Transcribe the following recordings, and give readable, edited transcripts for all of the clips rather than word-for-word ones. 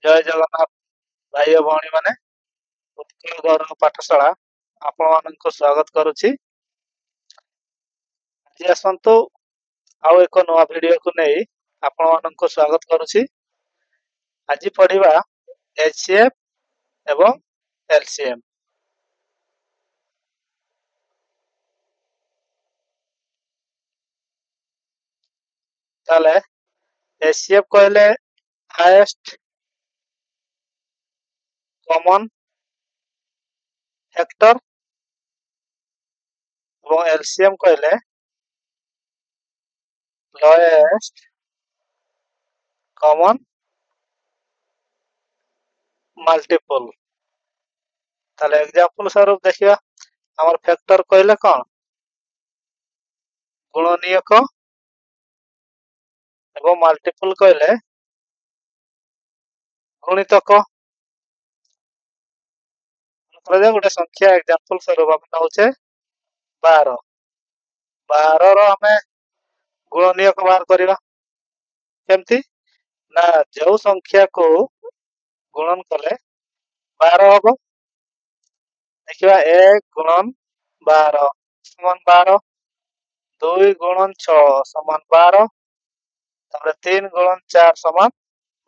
ଜୟ ଜଗନ୍ନାଥ ଭାଇ ଓ ଭଉଣୀମାନେ, ଉତ୍କଳ ଗୌରବ ପାଠଶାଳା ଆପଣମାନଙ୍କୁ ସ୍ୱାଗତ କରୁଛି। ଆଜି ଆସନ୍ତୁ ଆଉ ଏକ ନୂଆ ଭିଡିଓକୁ ନେଇ ଆପଣମାନଙ୍କୁ ସ୍ୱାଗତ କରୁଛି। ଆଜି ପଢିବା HCF ଏବଂ LCM। ତାହେଲେ HCF କହିଲେ ହାଇଏଷ୍ଟ କମନ ଫ୍ୟାକ୍ଟର ଏବଂ LCM କହିଲେ ଲୋଏଷ୍ଟ କମନ ମଲ୍ଟିପଲ। ତାହେଲେ ଏକ୍ସାମ୍ପଲ ସ୍ୱରୂପ ଦେଖିବା, ଆମର ଫ୍ୟାକ୍ଟର କହିଲେ କ'ଣ? ଗୁଣନୀୟକ ଏବଂ ମଲ୍ଟିପଲ କହିଲେ ଗୁଣିତକ। ଗୋଟେ ସଂଖ୍ୟା ଏକ୍ସାମ୍ପଲ ସ୍ୱରୂପ ଆମେ ନଉଛେ 12। 12ର ଆମେ ଗୁଣନୀୟକ ବାହାର କରିବା କେମିତି? ନା ଯୋଉ ସଂଖ୍ୟାକୁ ଗୁଣନ କଲେ 12 ହବ। ଦେଖିବା 1 ଗୁଣନ 12 ସମାନ 12, 2 ଗୁଣନ 6 ସମାନ 12, ତାପରେ 3 ଗୁଣନ 4 ସମାନ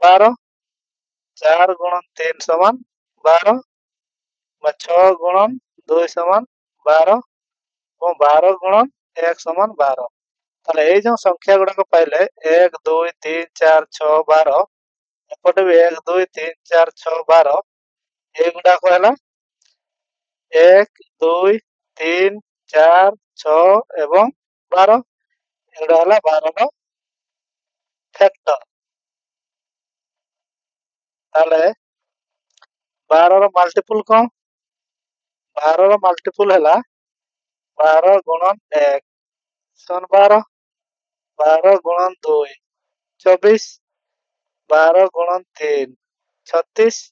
12, 4 ଗୁଣନ 3 ସମାନ 12, 6 ଗୁଣନ 2 ସମାନ 12 ଏବଂ 12 ଗୁଣନ 1 ସମାନ 12। ତାହେଲେ ଏଇ ଯୋଉ ସଂଖ୍ୟା ଗୁଡାକ ପାଇଲେ 1 2 3 4 6 12, ଏପଟେ ବି 1 2 3 4 6 12, ଏଗୁଡାକ ହେଲା 1 2 3 4 6 ଏବଂ 12। ଏଗୁଡା ହେଲା 12ର ଫ୍ୟାକ୍ଟର। ତାହେଲେ 12ର ମଲ୍ଟିପୁଲ କ'ଣ? 12ର ମଲ୍ଟିପୁଲ ହେଲା 12 ଗୁଣନ 1 ସମାନ 12, 12 ଗୁଣନ 2 24, 12 ଗୁଣନ 3 36,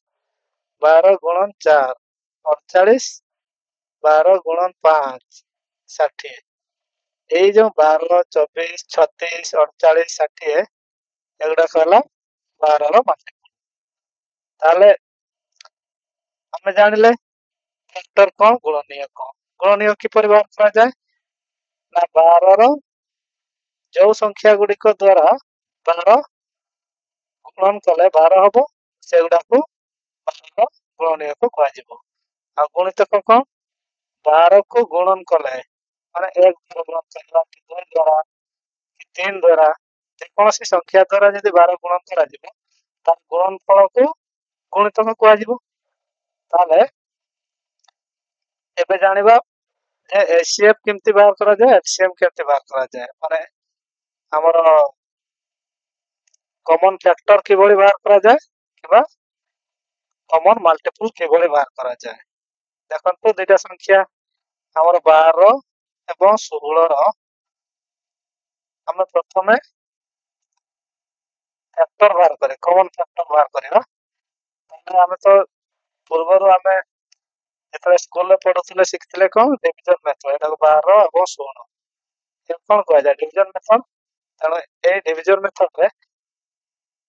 12 ଗୁଣନ 4 48, 12 ଗୁଣନ 5 60। ଏଇ ଯୋଉ 12 24 36 48 60 ଏଗୁଡାକ ହେଲା 12ର ମଲ୍ଟିପୁଲ। ତାହେଲେ ଆମେ ଜାଣିଲେ ଫ୍ୟାକ୍ଟର କ'ଣ, ଗୁଣନୀୟକ। ଗୁଣନୀୟକ କିପରି ବାହାର କରାଯାଏ? ନା 12ର ଯୋଉ ସଂଖ୍ୟା ଗୁଡିକ ଦ୍ୱାରା 12 ଗୁଣନ କଲେ 12 ହବ, ସେଗୁଡାକୁ 12ର ଗୁଣନୀୟକ କୁହାଯିବ। ଆଉ ଗୁଣିତକ କ'ଣ? 12କୁ ଗୁଣନ କଲେ ମାନେ 1 ଦ୍ୱାରା ଗୁଣନ କରିବା କି 2 ଦ୍ୱାରା କି 3 ଦ୍ୱାରା, ଯେକୌଣସି ସଂଖ୍ୟା ଦ୍ୱାରା ଯଦି 12 ଗୁଣନ କରାଯିବ ତାର ଗୁଣନଫଳକୁ ଗୁଣିତକ କୁହାଯିବ। ତାହେଲେ ଏବେ ଜାଣିବା ଯେ HCF କେମିତି ବାହାର କରାଯାଏ, LCM କେମିତି ବାହାର କରାଯାଏ। ମାନେ ଆମର କମନ ଫ୍ୟାକ୍ଟର କିଭଳି ବାହାର କରାଯାଏ କିମ୍ବା କମନ ମଲ୍ଟିପୁଲ କିଭଳି ବାହାର କରାଯାଏ। ଦେଖନ୍ତୁ ଦୁଇଟା ସଂଖ୍ୟା ଆମର 12 ଏବଂ 16ର ଆମେ ପ୍ରଥମେ ଫ୍ୟାକ୍ଟର ବାହାର କରିବା, କମନ ଫ୍ୟାକ୍ଟର ବାହାର କରିବା। ତାହେଲେ ଆମେ ତ ପୂର୍ବରୁ ଆମେ ଯେତେବେଳେ ସ୍କୁଲରେ ପଢୁଥିଲେ ଶିଖିଥିଲେ କ'ଣ? Division method. ଏଟାକୁ 12 ଏବଂ 16 କ'ଣ କୁହାଯାଏ? Division method. ତେଣୁ ଏଇ ଡିଭିଜନ ମେଥଡରେ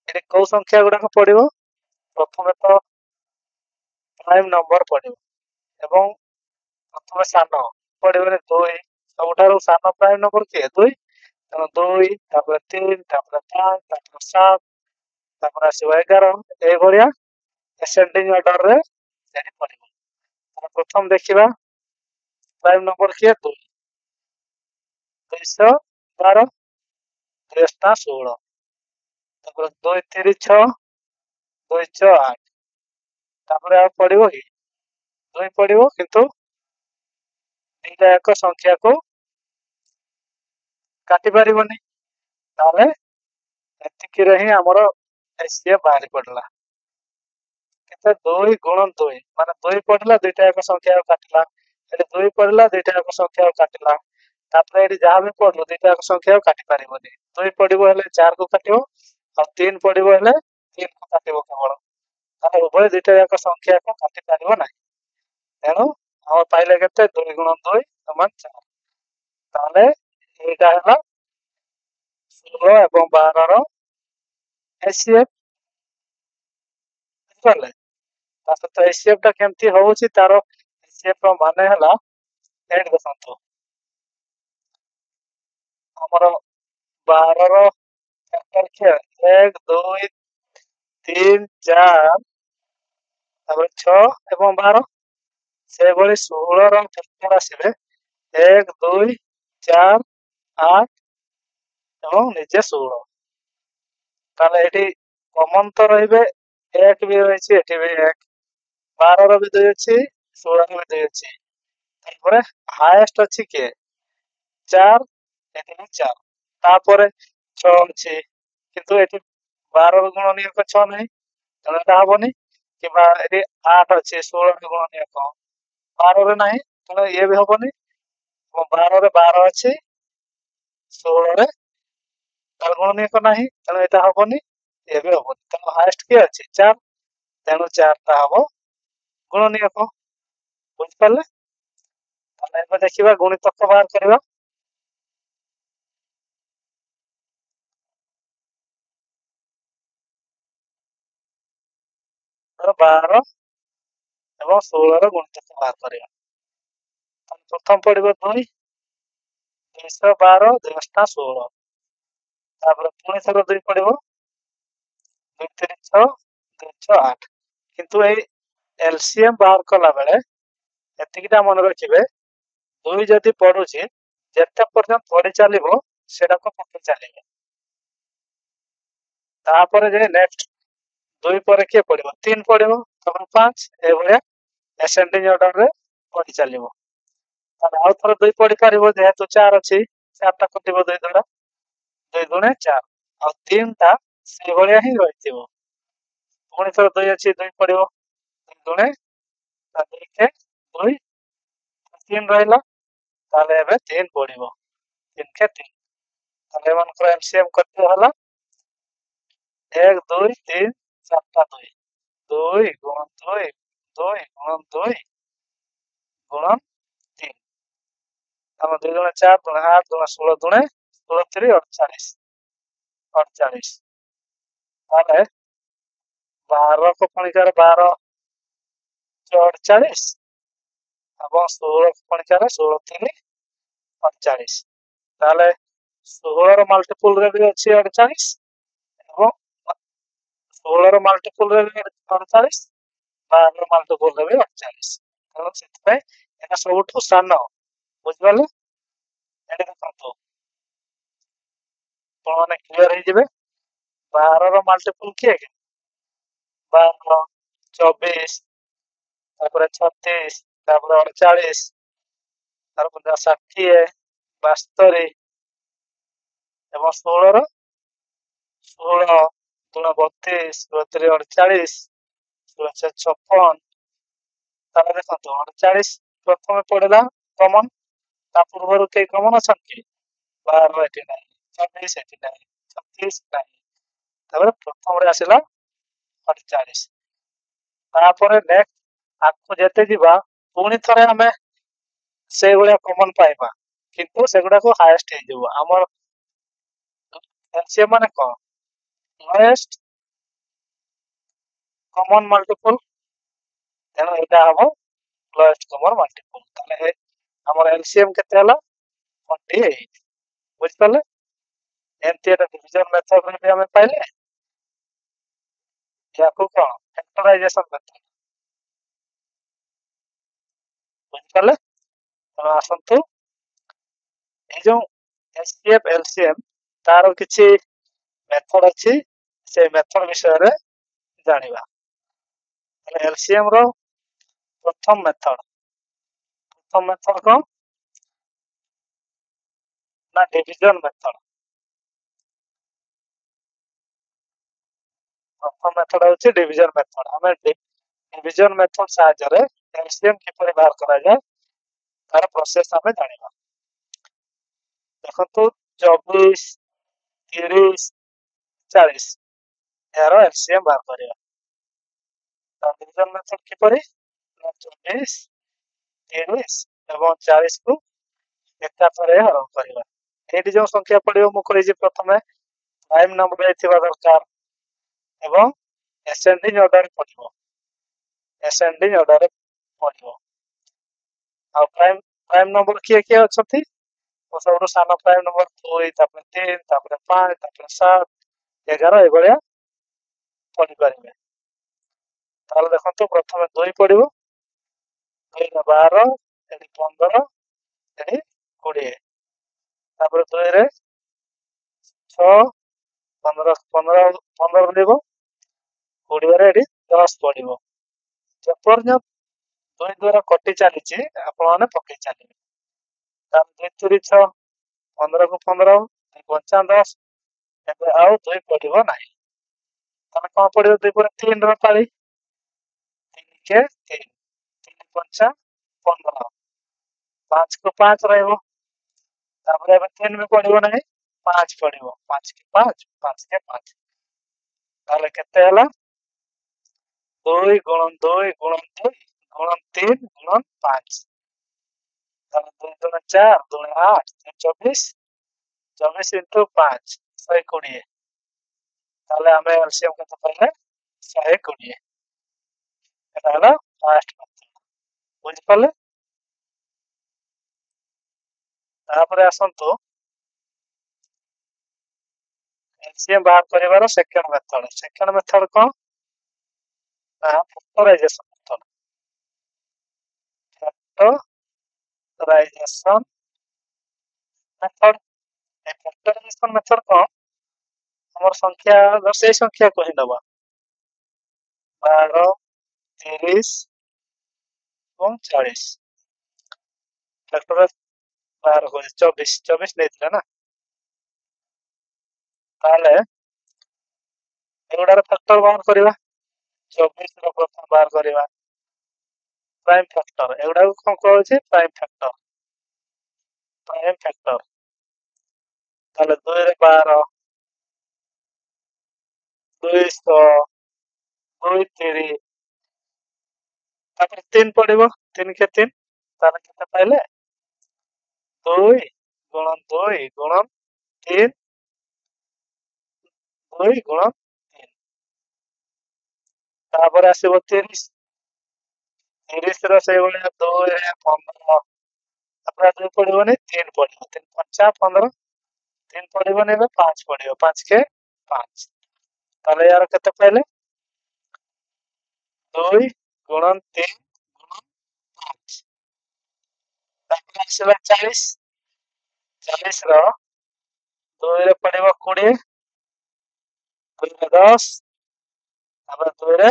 ଏଠି କୋଉ ସଂଖ୍ୟା ଗୁଡାକ ପଡିବ? ପ୍ରଥମେ ତ ପ୍ରାଇମ ନମ୍ବର ପଡିବ ଏବଂ ପ୍ରଥମେ ସାନ ପଡିବନି 2। ସବୁଠାରୁ ସାନ ପ୍ରାଇମ ନମ୍ବର କିଏ? 2। ତେଣୁ 2, ତାପରେ 3, ତାପରେ 5, ତାପରେ 7, ତାପରେ ଆସିବ 11, ଏଇଭଳିଆ ଏସେଣ୍ଡିଂ ଅର୍ଡରରେ ସେଠି ପଡିବ। ପ୍ରଥମ ଦେଖିବା ପ୍ରାଇମ ନମ୍ବର କିଏ? 2। 212, 2 16, ତାପରେ 2 3 6, 2 6 8, ତାପରେ ଆଉ ପଡିବ କି? 2 ପଡିବ, କିନ୍ତୁ ଦିଟା ଏକ ସଂଖ୍ୟାକୁ କାଟି ପାରିବନି। ତାହେଲେ ଏତିକିରେ ହିଁ ଆମର HCF ବାହାରି ପଡିଲା। କେତେ? 2 ଗୁଣନ 2, ମାନେ 2 ପଡିଲା ଦିଟା ଏକ ସଂଖ୍ୟା କାଟିଲା। ଏଠି 2 ପଡିଲା ଦିଟା ଏକ ସଂଖ୍ୟା କାଟିଲା। ତାପରେ ଏଠି ଯାହା ବି ପଡିବ ଦିଟା ଏକ ସଂଖ୍ୟା କାଟି ପାରିବନି। 2 ପଡିବ ହେଲେ 4 କୁ କାଟିବ, ଆଉ 3 ପଡିବ ହେଲେ 3 କୁ କାଟିବ କେବଳ। ତାହେଲେ ଉଭୟ ଦିଟା ଏକ ସଂଖ୍ୟାକୁ କାଟି ପାରିବ ନାହିଁ। ତେଣୁ ଆମର ପାଇଲେ କେତେ? 2 ଗୁଣନ 2 ସମାନ 4। ତାହେଲେ ଏଇଟା ହେଲା 16 ଏବଂ 12ର HCF। ବୁଝିପାରିଲେ? ତା ସହିତ HCF ଟା କେମିତି ହଉଛି ତାର HCF ର ମାନେ ହେଲା ଏଇଠି ଦେଖନ୍ତୁ ଆମର 12 ର ଫ୍ୟାକ୍ଟର କିଏ 1 2 3 4 ତାପରେ 6 ଏବଂ 12 ସେଭଳି 16 ର ଫ୍ୟାକ୍ଟର ଆସିବେ 1 2 4 8 ଏବଂ ନିଜେ 16 ତାହେଲେ ଏଠି କମନ ତ ରହିବେ 1 ବି ରହିଛି ଏଠି ବି 1 12 ର ବି 2 ଅଛି 16 ର ବି 2 ଅଛି ତାପରେ ହାଇଏଷ୍ଟ ଅଛି କିଏ 4 ଏଠି ବି 4 ତାପରେ 6 ଅଛି କିନ୍ତୁ ଏଠି 12 ର ଗୁଣନୀୟକ 6 ନାହିଁ ତେଣୁ ଏଟା ହବନି କିମ୍ବା ଏଠି 8 ଅଛି 16 ର ଗୁଣନୀୟକ 12 ରେ ନାହିଁ ତେଣୁ ଇଏ ବି ହବନି 12 ରେ 12 ଅଛି 16 ରେ ତାର ଗୁଣନୀୟକ ନାହିଁ ତେଣୁ ଏଟା ହବନି ଇଏ ବି ହବନି ତେଣୁ ହାଇଏଷ୍ଟ କିଏ ଅଛି 4 ତେଣୁ 4 ଟା ହବ ଗୁଣନୀୟକ ବୁଝିପାରିଲେ ତାହେଲେ ଏବେ ଦେଖିବା ଗୁଣିତକ ବାହାର କରିବା ଧର 12 ଏବଂ 16 ର ଗୁଣିତକ ବାହାର କରିବା ପ୍ରଥମ ପଡିବ 2 212 2 16 ତାପରେ ପୁଣି ଥର 2 ପଡିବ 2 3 6 2 6 8 କିନ୍ତୁ ଏଇ LCM ବାହାର କଲା ବେଳେ ଏତିକିଟା ମନେ ରଖିବେ 2 ଯଦି ପଡୁଛି ଯେତେ ପର୍ଯ୍ୟନ୍ତ ପଢି ଚାଲିବ ସେଟାକୁ ପକେଇ ଚାଲିବେ ତାପରେ ଯେ ନେକ୍ସଟ 2 ପରେ କିଏ ପଡିବ 3 ପଡିବ ତାପରେ 5 ଏଭଳିଆ ascending order ରେ ପଢି ଚାଲିବ ତାପରେ ଆଉ ଥରେ 2 ପଢି ପାରିବ ଯେହେତୁ 4 ଅଛି 4 ଟା କଟିବ 2 ଦ୍ୱାରା 2 ଗୁଣେ 4 ଆଉ 3 ଟା ସେଇଭଳିଆ ହିଁ ରହିଥିବ ପୁଣି ଥର 2 ଅଛି 2 ପଡିବ 2 ଗୁଣେ 2 କେ 2 3 ରହିଲା ତାହେଲେ ଏବେ 3 ପଡିବ 3 କେ 3 ତାହେଲେ ଏମାନଙ୍କର LCM କେତେ ହେଲା 1 2 3 4ଟା 2 2 ଗୁଣ 2 2 ଗୁଣ 2 ଗୁଣ 3 ଆମ 2 ଗୁଣେ 4 ଗୁଣେ 8 ଗୁଣେ 16 ଗୁଣେ 16 3 48 48 ତାହେଲେ 12 को पणिकार 12 48 ଏବଂ 16 को पणिकार 16 3 48 ତାହେଲେ 16 ର ମଲ୍ଟିପୁଲ ରେ ବି ଅଛି 48 ଏବଂ 16 ର ମଲ୍ଟିପୁଲ ରେ ବି 48 12 ର ମଲ୍ଟିପୁଲ ରେ ବି 48 ତେଣୁ ସେଥିପାଇଁ ଏଟା ସବୁଠୁ ସାନ ବୁଝିପାରିଲେ ଏଠି ଦେଖନ୍ତୁ ଆପଣମାନେ କ୍ଲିୟର ହେଇଯିବେ 12 ର ମଲ୍ଟିପୁଲ କିଏ କି 12 24 ତାପରେ 36 ତାପରେ 48 ତାପରେ 60 72 ଏବଂ 16 ର 16 ଗୁଣ 32 32 48 56 ତାହେଲେ ଦେଖନ୍ତୁ 48 ପ୍ରଥମେ ପଡିଲା କମନ ତା ପୂର୍ବରୁ କେହି କମନ ଅଛନ୍ତି 12 ଏଠି ନାହିଁ 24 ଏଠି ନାହିଁ 36 ନାହିଁ ତାପରେ ପ୍ରଥମରେ ଆସିଲା 48 ତାପରେ ନେକ୍ସଟ ଆଗକୁ ଯେତେ ଯିବା ପୁଣି ଥରେ ଆମେ ସେଇଭଳିଆ କମନ ପାଇବା କିନ୍ତୁ ସେଗୁଡାକୁ ହାଏଷ୍ଟ ହେଇଯିବ ଆମର LCM ମାନେ କଣ लोएस्ट कॉमन मल्टीपल तेणु एटा हम लोएस्ट कॉमन मल्टीपल ताले हमर एलसीएम केते हला 48 बुझ पाले एमती एटा डिवीजन मेथड रे भी हमें पाइले या को कोन फैक्टराइजेशन मेथड बुझ पाले तो आसंतु ए जो एचसीएफ एलसीएम तार किछि मेथड अछि से मेथड विषय रे जानिबा एलसीएम रो प्रथम मेथड को ना डिवीजन मेथड प्रथम मेथड होछि डिवीजन मेथड हमें डिवीजन मेथड सहायता रे एलसीएम किपरि बाहर करा जाय तार प्रोसेस हमें जानिबा देखंतु 24 30 40 यार एलसीएम बाहर करिया डिवीजन मेथड किपरि 24 30 एवं 40 को एकाथरे हरण करिवा एठी जो संख्या पड़ियो मु कहि जे प्रथमे प्राइम नंबर एथिबा दरकार एवं एसेंडिंग ऑर्डर पड़िबो एसेंडिंग ऑर्डर पड़िबो आ प्राइम प्राइम नंबर किए अछंती तो सबरो सानो प्राइम नंबर 2 तापर 3 तापर 5 तापर 7 11 एभलिया पढ़ी पारिबे ताले देखंतु प्रथमे 2 पड़िबो 2 रे 12 एडी 15 एडी 20 तापर 2 रे 6 15 15 15 देबो 20 रे एडी 10 पड़िबो जेपर्यंत 2 द्वारा कटि चलीची आपण माने पकई चलिबे तापर 2 3 6 15 को 15 2 5 10 एबे आउ 2 पड़िबो नाही तने कोन पड़िबो 2 पर 3 रो पाली 3 के 3 3 5 15 5 को 5 रहइबो तापर एबे 3 में पड़िबो नाही 5 पड़िबो 5 के 5 5 के 5 ताले केते हला 2 गुणन 2 गुणन 2 गुणन 3 गुणन 5 ताले 2 गुणन 4 गुणन 8 24 24 into 5 120 ताले हमें एलसीएम केते पहिले 120 एटा हला फर्स्ट मेथड बुझि पाले तापर आसंतो एलसीएम बाहर करिवार सेकंड मेथड कोन ना फैक्टराइजेशन फैक्टराइजेशन मेथड ए फैक्टराइजेशन मेथड कोन हमर संख्या दसे संख्या कहि दबा 12 30 और 40 फैक्टराइज 12 को 24 24 नेतला ना ताले एगुडार फैक्टर बाहर करिवा 24 रो प्रथम बाहर करिवा प्राइम फैक्टर एगुडा कोन कहै छै प्राइम फैक्टर ताले 2 रे 12 200 2 3 तापर 3 पड़िबो 3 के 3 ताले केते पाइले 2 गुणन 2 गुणन 3 2 गुणन 3 तापर आसीबो 30 30 रो से बोले 2 रे 15 तापर 2 पड़िबो नै 3 पड़िबो 3 5 15 3 पड़िबो नै 5 पड़िबो 5 के 5 ताले यार केते पाइले 2 गुणन 3 गुणन 5 तापर आसीबो 40 40 रो 2 रे पड़िबो 20 2 रे 10 तापर 2 रे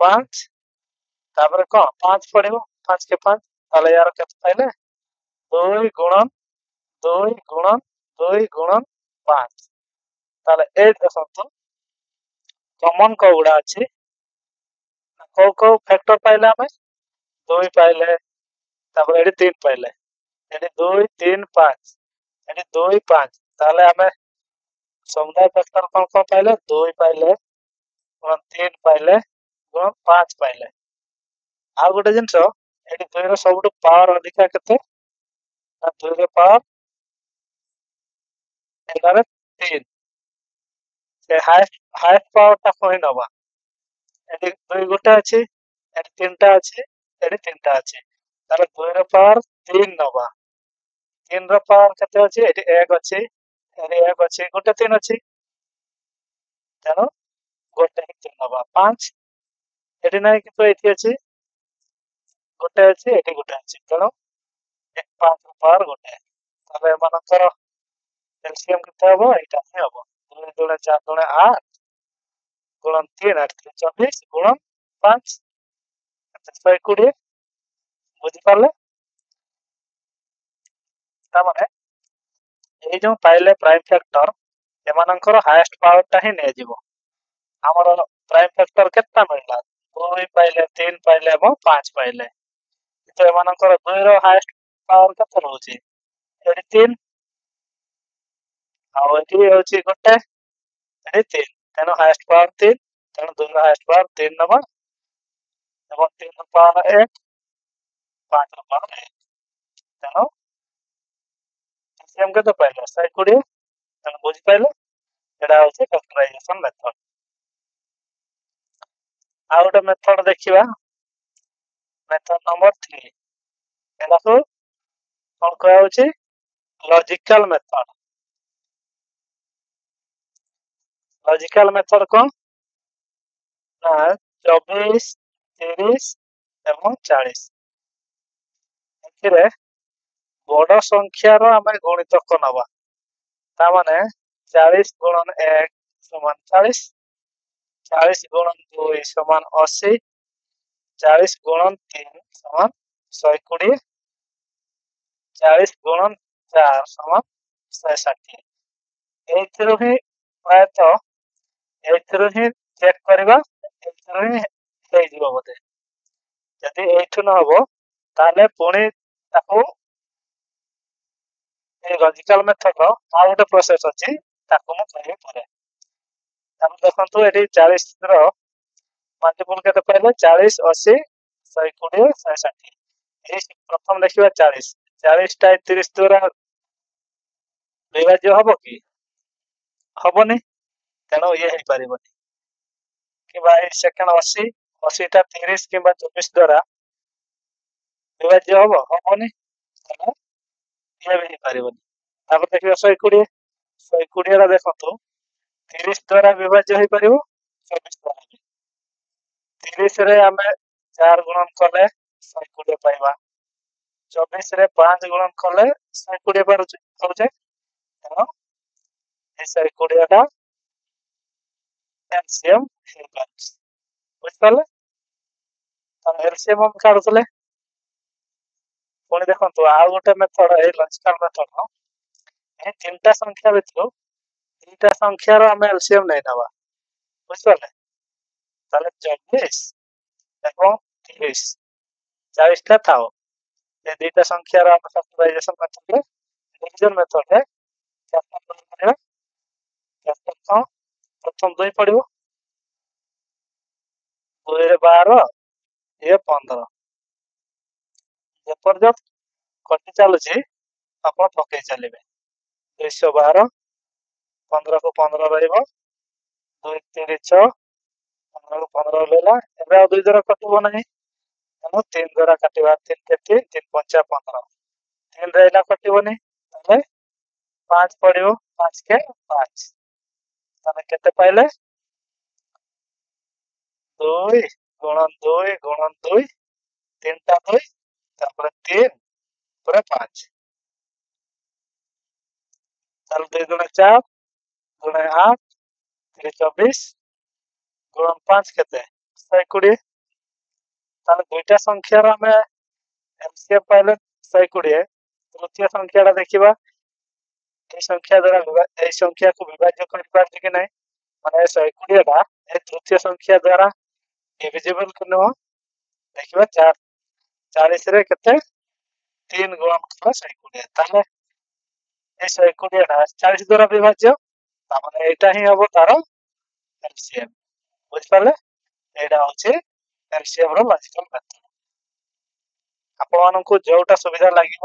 5 तापर को 5 पड़िबो 5 के 5 ताले यार केते पाइले 2 गुणन 2 गुणन 2 गुणन 5 ताले 8 देखंतु कॉमन को गुडा अछि को फैक्टर पाइले हमें 2 पाइले तापर एडी 3 पाइले एडी 2 3 5 एडी 2 5 ताले हमें समुदाय फैक्टर कोन पाइले 2 पाइले गुणन 3 पाइले गुणन 5 पाइले आ गोटे जिंस एडी 2 रो सबटु पावर अधिका केते ना 2 रो पावर 3 से हाईएस्ट पावर ता कोइ नबा एडी 2 गोटे अछि एडी 3टा अछि एडी 3टा अछि ताले 2 रो पावर 3 नबा 3 रो पावर केते अछि एडी 1 अछि एडी 1 अछि गोटे 3 अछि तेनो गोटे 3 नबा 5 एडी नै कि तो एठी अछि गोटे अछि एठी गोटे अछि तेनो 5 रो पावर गोटे तबे मनकर एलसीएम केते हबो एटा ही हबो 2 2 4 2 8 गुणन 3 8 24 गुणन 5 120 बुझि पाले ता माने ए जो पाइले प्राइम फैक्टर एमानकर हाईएस्ट पावर ता ही ने जीवो हमर प्राइम फैक्टर केतना मिलला 2 पाइले 3 पाइले एवं 5 पाइले तो एमानकर 2 रो हाईएस्ट पावर केतना रहउची एडी 3 आ एठी होची गोटे एडी 3 तेनो हाईएस्ट पावर 3 तेनो 2 रो हाईएस्ट पावर 3 नबा एवं 3 रो पावर 1 5 रो पावर 1 तेनो एलसीएम केते पाइले 120 तेनो बुझि पाइले एडा होची फैक्टराइजेशन मेथड ଆଉ ଗୋଟେ ମେଥଡ ଦେଖିବା, ମେଥଡ ନମ୍बर 3। ଏଟାକୁ କଣ କୁହାଯାଉଛି? Logical method. ଲଜିକାଲ ମେଥଡ କଣ ନା 24, 30 ଏବଂ 40। ଏଥିରେ ବଡ ସଂଖ୍ୟାର ଆମେ ଗୁଣିତକ ନବା। ତା ମାନେ 40 ଗୁଣନ 1 ସମାନ 40, 40 ଗୁଣନ 2 ସମାନ 80, 40 ଗୁଣନ 3 ସମାନ 120, 40 ଗୁଣନ 4 ସମାନ 160। ଏଇଥିରୁ ହିଁ ପ୍ରାୟତଃ ଏଇଥିରୁ ହିଁ ଚେକ୍ କରିବା, ଏଇଥିରୁ ହିଁ ହେଇଯିବ ବୋଧେ। ଯଦି ଏଇଠୁ ନ ହବ ତାହେଲେ ପୁଣି ତାକୁ এই ଲଜିକାଲ ମେଥଡର ଆଉ ଗୋଟେ ପ୍ରୋସେସ ଅଛି, ତାକୁ ମୁଁ କହିବି ପରେ। ତାପରେ ଦେଖନ୍ତୁ ଏଠି 40 ର ମଲ୍ଟିପୁଲ କେତେ ପାଇଲେ? 40, 80, 120, 160। ଏଇ ପ୍ରଥମ ଦେଖିବା 40। 40 ଟା 30 ଦ୍ୱାରା ବିଭାଜ୍ୟ ହବ କି? ହବନି, ତେଣୁ ଇଏ ହେଇପାରିବନି। କିମ୍ବା ଏଇ ସେକେଣ୍ଡ 80, 80 ଟା 30 କିମ୍ବା 24 ଦ୍ୱାରା ବିଭାଜ୍ୟ ହବ? ହବନି, ତେଣୁ ଇଏ ବି ହେଇପାରିବନି। ତାପରେ ଦେଖିବା 120। 120 ଟା ଦେଖନ୍ତୁ 30 ଦ୍ୱାରା ବିଭାଜ୍ୟ ହେଇପାରିବ, 24 ଦ୍ୱାରା ବି। 30 ରେ ଆମେ 4 ଗୁଣନ କଲେ 120 ପାଇବା, 24 ରେ 5 ଗୁଣନ କଲେ 120 ପାଉଛେ। ତେଣୁ এই 120 ଟା एलसीएम ହେଇପାରୁଛି। ବୁଝିପାରିଲେ? ତାହେଲେ ଏଲसीଏମ ଆମେ କାଢୁଥିଲେ। ପୁଣି ଦେଖନ୍ତୁ ଆଉ ଗୋଟେ ମେଥଡ, ଏଇ ଲଜିକାଲ ମେଥଡ, এই ତିନିଟା ସଂଖ୍ୟା ଭିତରୁ ଦୁଇଟା ସଂଖ୍ୟାର ଆମେ ଏଲସିଏମ ନେଇ ନେବା। ବୁଝିପାରିଲେ? ତାହେଲେ 24 ଏବଂ 30, 40 ଟା ଥାଉ। ଏ ଦୁଇଟା ସଂଖ୍ୟାର ଆମେ ଫ୍ୟାକ୍ଟରାଇଜେସନ ମେଥଡରେ, ଡିଭିଜନ ମେଥଡରେ ଫ୍ୟାକ୍ଟର କରିବା। ଫ୍ୟାକ୍ଟର କଣ? ପ୍ରଥମ 2 ପଡିବ, 2 ରେ 12, ଇଏ 15। ଯେପର୍ଯ୍ୟନ୍ତ କଟି ଚାଲୁଛି ଆପଣ ପକେଇ ଚାଲିବେ। 212, 15 କୁ 15 ରହିବ, 2 3 6, 15 କୁ 15 ରହିଲା। ଏବେ ଆଉ 2 ଦ୍ୱାରା କଟିବ ନାହିଁ, ତେଣୁ 3 ଦ୍ୱାରା କାଟିବା। 3 କେ 3, 3 5 15, 3 ରହିଲା କଟିବନି, ତାହେଲେ 5 ପଡିବ, 5 କେ 5। ତାହେଲେ କେତେ ପାଇଲେ? 2 ଗୁଣନ 2 ଗୁଣନ 2, 3 ଟା 2, ତାପରେ 3 ପରେ 5। ତାହେଲେ 2 ଗୁଣନ 4 ଗୁଣନ 8, 3 24 ଗୁଣନ 5 କେତେ? 120। ତାହେଲେ ଦୁଇଟା ସଂଖ୍ୟାର ଆମେ एलसीएम पाइले 120। तृतीय संख्या देखा এই সংখ্যা দ্বারা এই সংখ্যাକୁ বিভাজ্য କରିପାରୁଛି କି ନାହିଁ, ମାନେ 120 ଟା এই ତୃତୀୟ ସଂଖ୍ୟା ଦ୍ୱାରା ଡିଭିଜିବଲ କି ନୁହଁ ଦେଖିବା। 40 ରେ କେତେ? 3 ଗୁଣନ କଲେ 120, ତାହେଲେ এই 120 ଟା 40 ଦ୍ୱାରା ବିଭାଜ୍ୟ, ତାମାନେ ଏଇଟା ହିଁ ହବ ତାର एलसीएम। ବୁଝିପାରିଲେ? ଏଇଟା ହଉଛି एलसीएम ର ଲଜିକାଲ ମେଥଡ। ଆପଣମାନଙ୍କୁ ଯୋଉଟା ସୁବିଧା ଲାଗିବ,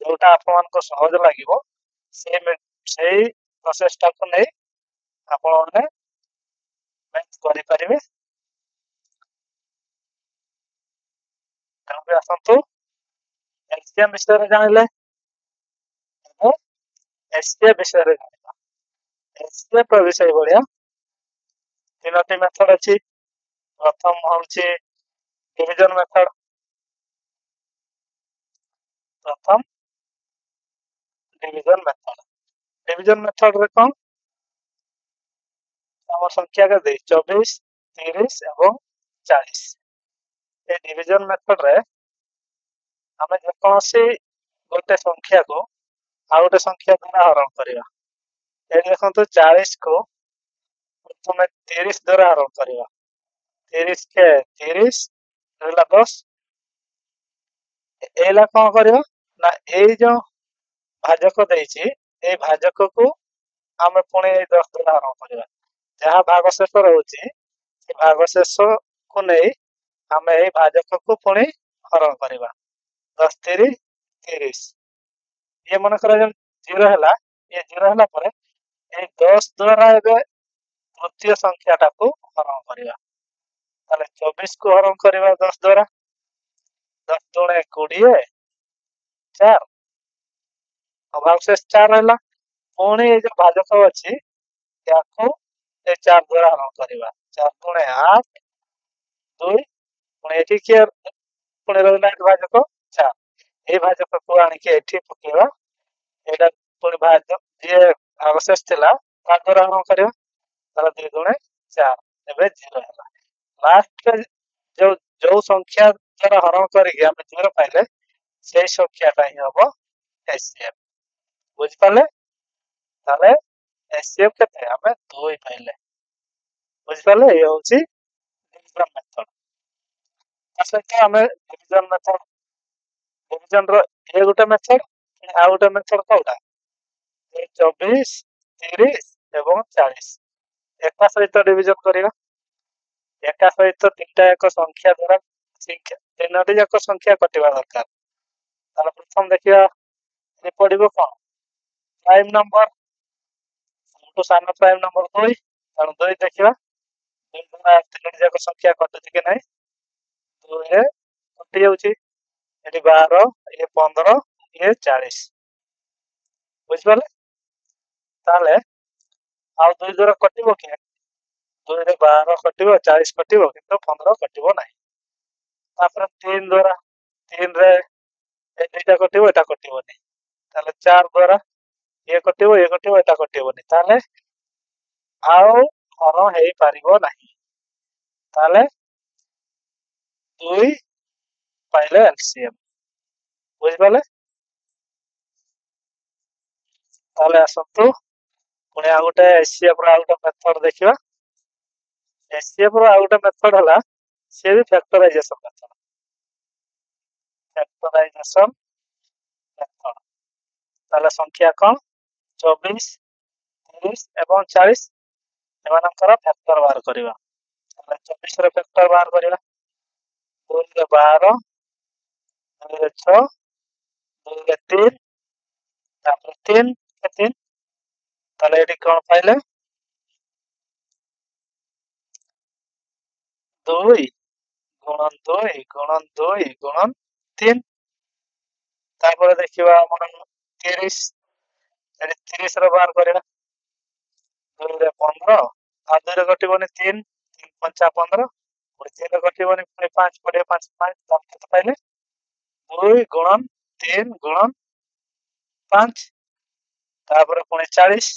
ଯୋଉଟା ଆପଣମାନଙ୍କୁ ସହଜ ଲାଗିବ, ସେଇ ପ୍ରୋସେସଟାକୁ ନେଇ ଆପଣମାନେ ମ୍ୟାଥ୍ କରିପାରିବେ। ତେଣୁ ଆସନ୍ତୁ एलसीएम ବିଷୟରେ ଜାଣିଲେ, एचसीएफ ବିଷୟରେ ଜାଣିବା। एचसीएफ ବିଷୟ ଭଳିଆ 3ଟି ମେଥଡ ଅଛି। प्रथम हूँ डिविजन मेथड। प्रथम डिविजन मेथड रे कौन आम संख्या के दे 24, 30 एवं 40। ये डिविजन मेथड रे आम जेकोसी गोटे संख्या को आ गोटे संख्या द्वारा हरण करवा। ये देखो 40 को प्रथम 30 द्वारा हरण करवा। 30 के 30 रहला 10। एला कौन करवा ना ए जो भाजक देछि ए भाजक को आम पुणी 10 द्वारा हरण करवा। जहाँ भागशेष रोचे से भागशेष को नहीं आम ए भाजक को पुणी हरण करवा। 10 3 30। ये मन कर 0 है, ये 0 है पर ए 10 द्वारा तृतीय संख्याटा को हरण करवा। ताले 24 को हरण करवा 10 द्वारा 10 दुणे 20 4 अभावशेष 4 रहला पुणी ए जो भाजक अछि याको ए 4 द्वारा हरण करवा 4 दुणे 8 2 पुणी एठी के पुणी रहला भाजक 4 ए भाजक को आनी के एठी पकेवा एटा पुणी भाजक जे अवशेष थिला ता द्वारा हरण करवा ताला 2 दुणे 4 एबे 0 हैला लास्ट जो जो संख्या द्वारा हरण करिके हम 0 पाइले से संख्याटा ही हबो एचसीएफ बुझ पाले ताले एचसीएफ केते हमें 2 पाइले बुझ पाले ये होची डिवीजन मेथड असते हमें डिवीजन रो ए गोटे मेथड आ गोटे मेथड कोडा 24 30 एवं 40 एका सहित डिवीजन करिवा एका सहित तीनटा एक संख्या द्वारा संख्या तीनटी एक संख्या कटिवा दरकार ताले प्रथम देखिया ये पडिबो कोन प्राइम नंबर तो सान प्राइम नंबर 2 कारण 2 देखिवा 2 द्वारा तीनटी एक संख्या कटुची के नै 2 रे कटि जाउची एटी 12 ये 15 ये 40 बुझ पाले ताले आ 2 द्वारा कटिबो के 2 रे 12 कटिबो 40 कटिबो किंतु 15 कटिबो नै तापर 3 द्वारा 3 रे एटा कटिबो एटा कटिबोनी ताले 4 द्वारा ये कटिबो एटा कटिबोनी ताले आउ हरण हेई पारिबो नाही ताले 2 पाइले एलसीएम बुझ पाले ताले आसंतु पुणे आ गोटे एचसीएफ रो आ गोटे मेथड देखिबा एचसीएफ रो आ गोटे मेथड हला से भी फैक्टराइजेशन मेथड ताले संख्या कोन 24 30 एवं 40 एमानकर फैक्टर बाहर करिवा ताले 24 रो फैक्टर बाहर करिवा 2 रे 12 2 रे 6 2 रे 3 तापर 3 के 3 ताले एटी कोन पाइले 2 गुणन 2 गुणन 2 गुणन 3 तापर देखिबा हमन 30 एटी 30 रो बाहर करिवा 2 रे 15 आ 2 रे कटिबोनी 3 3 5 15 और 3 रे कटिबोनी 5 पड़े 5 5 तापर पाइले 2 गुणन 3 गुणन 5 तापर पुणी 40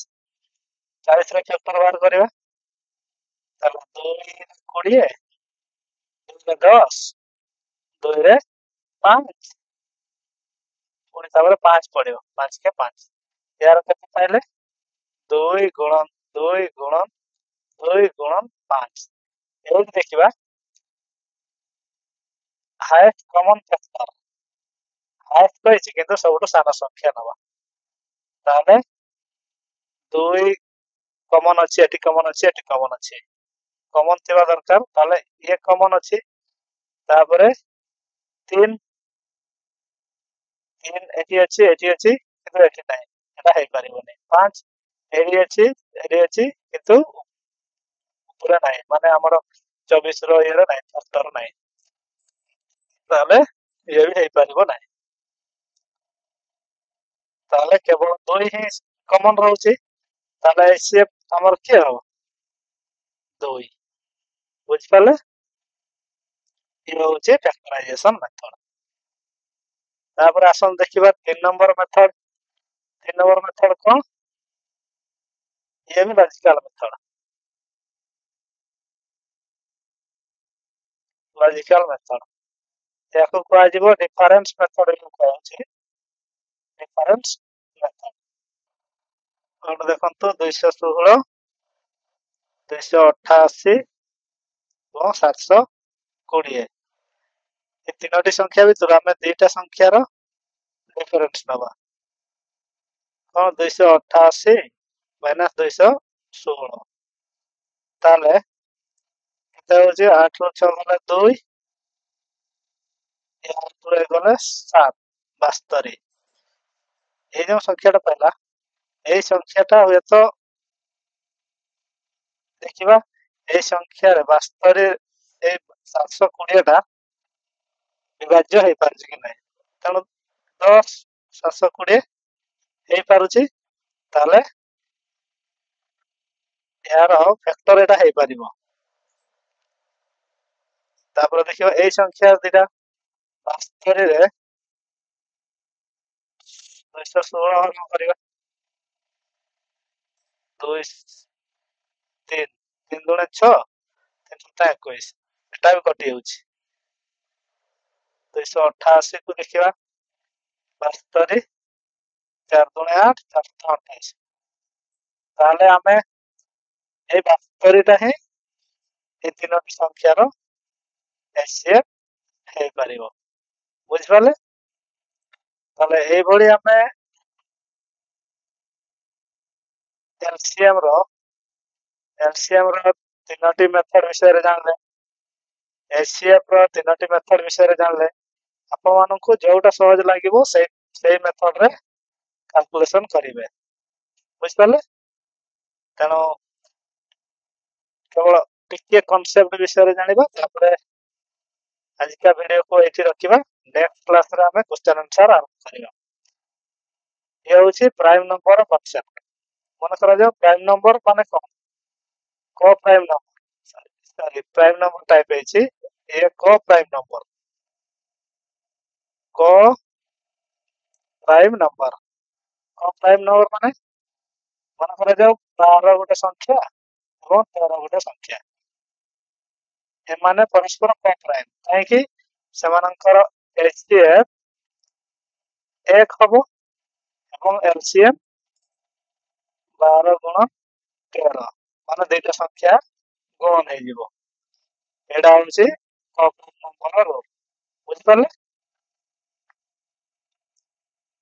40 रे फैक्टर बाहर करिवा तापर 2 रे 20 2 रे 10 2 रे 5 पुणी तापर 5 पड़ियो 5 के 5 यार केते पाइले 2 गुणन 2 गुणन 2 गुणन 5 एवं देखिबा हाईएस्ट कॉमन फैक्टर हाईएस्ट कहिछि किंतु सबटो सारा संख्या नबा ताले 2 कॉमन अछि एटी कॉमन अछि एटी कॉमन अछि कॉमन थिबा दरकार ताले ये कॉमन अछि तापरे 3 3 एटी अछि किंतु एटी नै एटा हे परिबोनी 5 एटी अछि किंतु पूरा नै माने हमर 24 रो ये नै फैक्टर नै ताले ये भी हे परिबो नै ताले केवल 2 ही कॉमन रहउची ताले एचसीएफ हमर के हो 2 बुझ पाले ये होचे फैक्टराइजेशन मेथड तापर आसन देखिबा 3 नंबर मेथड कोन ये भी लॉजिकल मेथड याको कोआ जीवो डिफरेंस मेथड को कहउची डिफरेंस मेथड और देखंतु 216 288 और 720 ये तीनोटी संख्या भीतर हमें दुईटा संख्यार डिफरेंस नबा कोन 288 माइनस 216 ताले केते होची 8 रो 6 गले 2 ये 8 रो गले 7 72 ए जो संख्याटा पहला ए संख्याटा हुए तो देखिबा ए संख्या रे 72 এই 720 ଟା ବିଭାଜ୍ୟ ହେଇପାରୁଛି କି ନାହିଁ। ତେଣୁ 10 720 ହେଇପାରୁଛି, ତାହେଲେ ଏହାର ଫ୍ୟାକ୍ଟର ଏଟା ହେଇପାରିବ। ତାପରେ ଦେଖିବା ଏଇ ସଂଖ୍ୟା ଦିଟା 72 ରେ 216 ହରଣ କରିବା। 2 3 3 ଦୁणे 6 3 7 21 ଏଟା ବି କଟି ଯାଉଛି। 288 କୁ ଦେଖିବା 72 4 ଦୁणे 8 4 28। ତାହେଲେ ଆମେ ଏଇ 72 ଟା ହିଁ এই ତିନୋଟି ସଂଖ୍ୟାର HCF ହେଇପାରିବ। ବୁଝିପାରିଲେ? ତାହେଲେ ଏଇଭଳି ଆମେ LCM ର ତିନୋଟି ମେଥଡ ବିଷୟରେ ଜାଣିଲେ, HCF ର ତିନୋଟି ମେଥଡ ବିଷୟରେ ଜାଣିଲେ। ଆପଣମାନଙ୍କୁ ଯୋଉଟା ସହଜ ଲାଗିବ ସେଇ ମେଥଡରେ କାଲକୁଲେସନ କରିବେ। ବୁଝିପାରିଲେ? ତେଣୁ କେବଳ ଟିକେ କନସେପ୍ଟ ବିଷୟରେ ଜାଣିବା, ତାପରେ ଆଜିକା ଭିଡିଓକୁ ଏଇଠି ରଖିବା। ନେକ୍ସଟ କ୍ଲାସରେ ଆମେ କ୍ୱେଶ୍ଚନ ଆନ୍ସର ଆରମ୍ଭ କରିବା। ଇଏ ହଉଛି ପ୍ରାଇମ ନମ୍ବର କନସେପ୍ଟ। ମନେ କରାଯାଉ ପ୍ରାଇମ ନମ୍ବର ମାନେ କଣ? କ ପ୍ରାଇମ ନମ୍ବର, ସରି ପ୍ରାଇମ ନମ୍ବର ଟାଇପ ହେଇଛି, ଏ କ ପ୍ରାଇମ ନମ୍ବର। କ ପ୍ରାଇମ ନମ୍ବର, କ ପ୍ରାଇମ ନମ୍ବର ମାନେ ମନେ କରାଯାଉ 12 ଗୋଟେ ସଂଖ୍ୟା ଏବଂ 13 ଗୋଟେ ସଂଖ୍ୟା। ଏମାନେ ପରସ୍ପର କ ପ୍ରାଇମ, କାହିଁକି? ସେମାନଙ୍କର HCF 1 ହବ ଏବଂ LCM 12 ଗୁଣ 13, ମାନେ ଦୁଇଟା ସଂଖ୍ୟା ଗୁଣନ ହେଇଯିବ। ଏଇଟା ହଉଛି କ ପ୍ରାଇମ ନମ୍ବର ରୁଲ। ବୁଝିପାରିଲେ?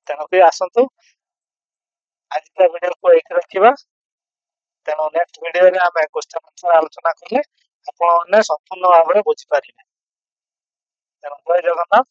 ତେଣୁକରି ଆସନ୍ତୁ ଆଜିକା ଭିଡିଓକୁ ଏଇଠି ରଖିବା। ତେଣୁ ନେକ୍ସଟ ଭିଡିଓରେ ଆମେ କ୍ୱେଶ୍ଚନ ଆନ୍ସର ଆଲୋଚନା କଲେ ଆପଣମାନେ ସମ୍ପୂର୍ଣ୍ଣ ଭାବରେ ବୁଝିପାରିବେ। ତେଣୁ ଜୟ ଜଗନ୍ନାଥ।